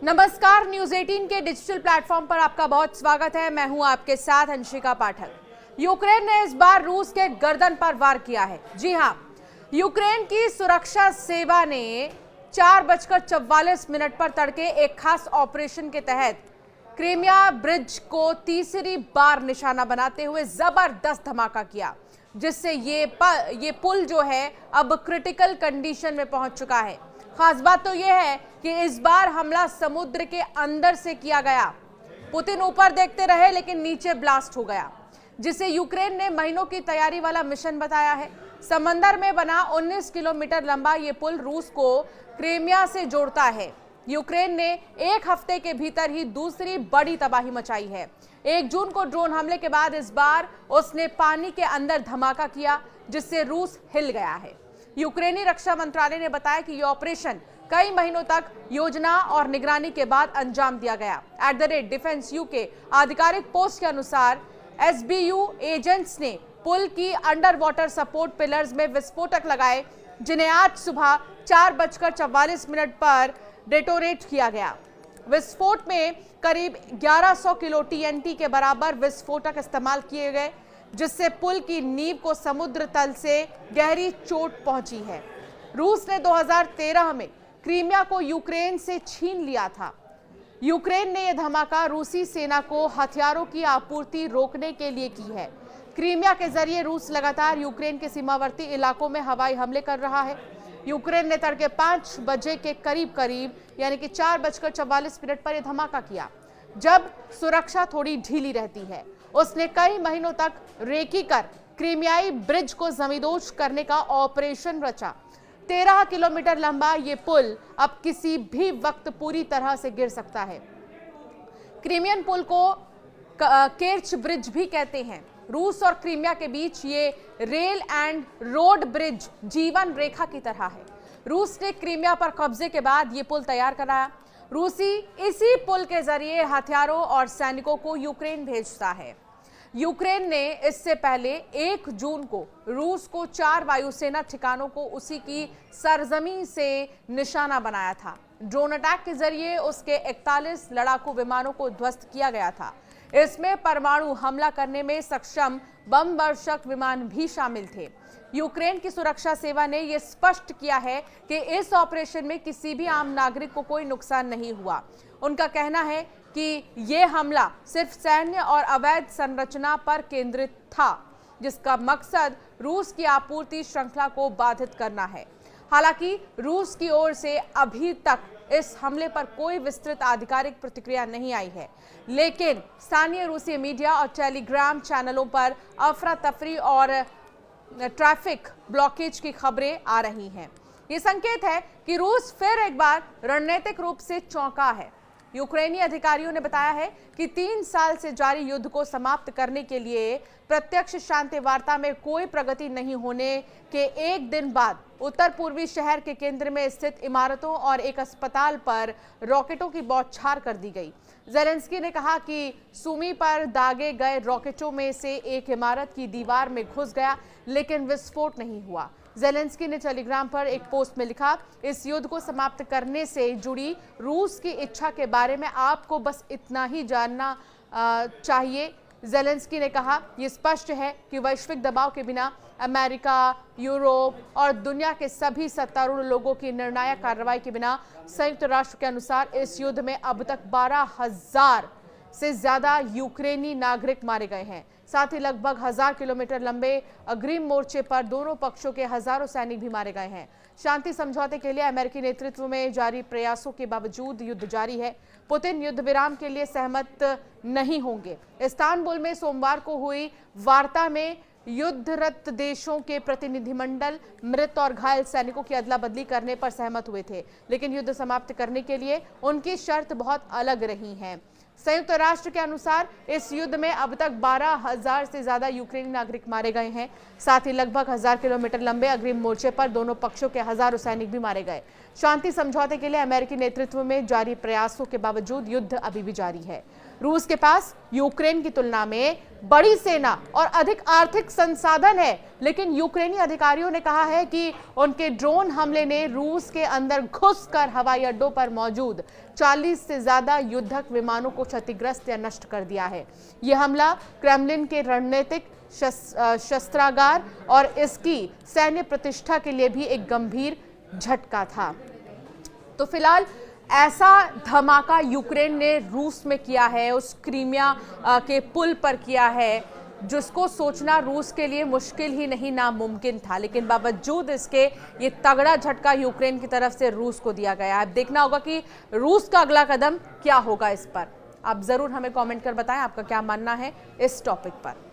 नमस्कार, न्यूज 18 के digital platform पर आपका बहुत स्वागत है। मैं हूं आपके साथ अंशिका पाठक। यूक्रेन ने इस बार रूस के गर्दन पर वार किया है। जी हां, यूक्रेन की सुरक्षा सेवा ने 4:44 पर तड़के एक खास ऑपरेशन के तहत क्रीमिया ब्रिज को तीसरी बार निशाना बनाते हुए जबरदस्त धमाका किया, जिससे ये पुल जो है अब क्रिटिकल कंडीशन में पहुंच चुका है। खास बात तो यह है कि इस बार हमला समुद्र के अंदर से किया गया। पुतिन ऊपर देखते रहे लेकिन नीचे ब्लास्ट हो गया, जिसे यूक्रेन ने महीनों की तैयारी वाला मिशन बताया है। समंदर में बना 19 किलोमीटर लंबा ये पुल रूस को क्रीमिया से जोड़ता है। यूक्रेन ने एक हफ्ते के भीतर ही दूसरी बड़ी तबाही मचाई है। 1 जून को ड्रोन हमले के बाद इस बार उसने पानी के अंदर धमाका किया, जिससे रूस हिल गया है। यूक्रेनी रक्षा मंत्रालय ने बताया कि यह ऑपरेशन कई महीनों तक योजना और निगरानी के बाद अंजाम दिया गया। @डिफेंस यूके आधिकारिक पोस्ट के अनुसार SBU एजेंट्स ने पुल की अंडर वाटर सपोर्ट पिलर्स में विस्फोटक लगाए, जिन्हें आज सुबह 4:44 पर डेटोनेट किया गया। विस्फोट में करीब 1100 किलो TNT के बराबर विस्फोटक इस्तेमाल किए गए, जिससे पुल की नींव को समुद्र तल से गहरी चोट पहुंची है। रूस ने 2013 में क्रीमिया को यूक्रेन से छीन लिया था। यूक्रेन ने यह धमाका रूसी सेना को हथियारों की आपूर्ति रोकने के लिए की है। क्रीमिया के जरिए रूस लगातार यूक्रेन के सीमावर्ती इलाकों में हवाई हमले कर रहा है। यूक्रेन ने तड़के 5 बजे के करीब यानी कि 4:44 पर यह धमाका किया, जब सुरक्षा थोड़ी ढीली रहती है। उसने कई महीनों तक रेकी कर क्रीमियाई ब्रिज को जमींदोज करने का ऑपरेशन रचा। 13 किलोमीटर लंबा ये पुल अब किसी भी वक्त पूरी तरह से गिर सकता है। क्रीमियन पुल को केर्च ब्रिज भी कहते हैं। रूस और क्रीमिया के बीच ये रेल एंड रोड ब्रिज जीवन रेखा की तरह है। रूस ने क्रीमिया पर कब्जे के बाद ये पुल तैयार कराया। रूसी इसी पुल के जरिए हथियारों और सैनिकों को यूक्रेन भेजता है। यूक्रेन ने इससे पहले 1 जून को रूस को 4 वायुसेना ठिकानों को उसी की सरजमीं से निशाना बनाया था। ड्रोन अटैक के जरिए उसके 41 लड़ाकू विमानों को ध्वस्त किया गया था। इसमें परमाणु हमला करने में सक्षम बम वर्षक विमान भी शामिल थे। यूक्रेन की सुरक्षा सेवा ने यह स्पष्ट किया है कि इस ऑपरेशन में किसी भी आम नागरिक को कोई नुकसान नहीं हुआ। उनका कहना है कि यह हमला सिर्फ सैन्य और अवैध संरचना पर केंद्रित था, जिसका मकसद रूस की आपूर्ति श्रृंखला को बाधित करना है। हालांकि रूस की ओर से अभी तक इस हमले पर कोई विस्तृत आधिकारिक प्रतिक्रिया नहीं आई है, लेकिन स्थानीय रूसी मीडिया और टेलीग्राम चैनलों पर अफरा तफरी और ट्रैफिक ब्लॉकेज की खबरें आ रही हैं। ये संकेत है कि रूस फिर एक बार रणनीतिक रूप से चौंका है। यूक्रेनी अधिकारियों ने बताया है कि 3 साल से जारी युद्ध को समाप्त करने के लिए प्रत्यक्ष शांति वार्ता में कोई प्रगति नहीं होने के एक दिन बाद उत्तर पूर्वी शहर के केंद्र में स्थित इमारतों और एक अस्पताल पर रॉकेटों की बौछार कर दी गई। ज़ेलेंस्की ने कहा कि सुमी पर दागे गए रॉकेटों में से एक इमारत की दीवार में घुस गया, लेकिन विस्फोट नहीं हुआ। ज़ेलेंस्की ने टेलीग्राम पर एक पोस्ट में लिखा, इस युद्ध को समाप्त करने से जुड़ी रूस की इच्छा के बारे में आपको बस इतना ही जानना चाहिए। ज़ेलेंस्की ने कहा, यह स्पष्ट है कि वैश्विक दबाव के बिना अमेरिका, यूरोप और दुनिया के सभी सत्तारूढ़ लोगों की निर्णायक कार्रवाई के बिना संयुक्त राष्ट्र के अनुसार इस युद्ध में अब तक 12,000 से ज्यादा यूक्रेनी नागरिक मारे गए हैं। साथ ही लगभग 1000 किलोमीटर लंबे अग्रिम मोर्चे पर दोनों पक्षों के हजारों सैनिक भी मारे गए हैं। शांति समझौते के लिए अमेरिकी नेतृत्व में जारी प्रयासों के बावजूद युद्ध जारी है। पुतिन युद्ध विराम के लिए सहमत नहीं होंगे। इस्तांबुल में सोमवार को हुई वार्ता में युद्धरत देशों के प्रतिनिधिमंडल मृत और घायल सैनिकों की अदला बदली करने पर सहमत हुए थे, लेकिन युद्ध समाप्त करने के लिए उनकी शर्त बहुत अलग रही हैं। संयुक्त राष्ट्र के अनुसार इस युद्ध में अब तक 12,000 से ज्यादा यूक्रेनी नागरिक मारे गए हैं। साथ ही लगभग 1000 किलोमीटर लंबे अग्रिम मोर्चे पर दोनों पक्षों के हजारों सैनिक भी मारे गए। शांति समझौते के लिए अमेरिकी नेतृत्व में जारी प्रयासों के बावजूद युद्ध अभी भी जारी है। रूस के पास यूक्रेन की तुलना में बड़ी सेना और अधिक आर्थिक संसाधन है, लेकिन यूक्रेनी अधिकारियों ने कहा है कि उनके ड्रोन हमले ने रूस के अंदर घुसकर हवाई अड्डों पर मौजूद 40 से ज्यादा युद्धक विमानों को क्षतिग्रस्त या नष्ट कर दिया है। यह हमला क्रेमलिन के रणनीतिक शस्त्रागार और इसकी सैन्य प्रतिष्ठा के लिए भी एक गंभीर झटका था। तो फिलहाल ऐसा धमाका यूक्रेन ने रूस में किया है, उस क्रीमिया के पुल पर किया है, जिसको सोचना रूस के लिए मुश्किल ही नहीं नामुमकिन था। लेकिन बावजूद इसके ये तगड़ा झटका यूक्रेन की तरफ से रूस को दिया गया। अब देखना होगा कि रूस का अगला कदम क्या होगा इस पर। आप जरूर हमें कमेंट कर बताएं आपका क्या मानना है इस टॉपिक पर।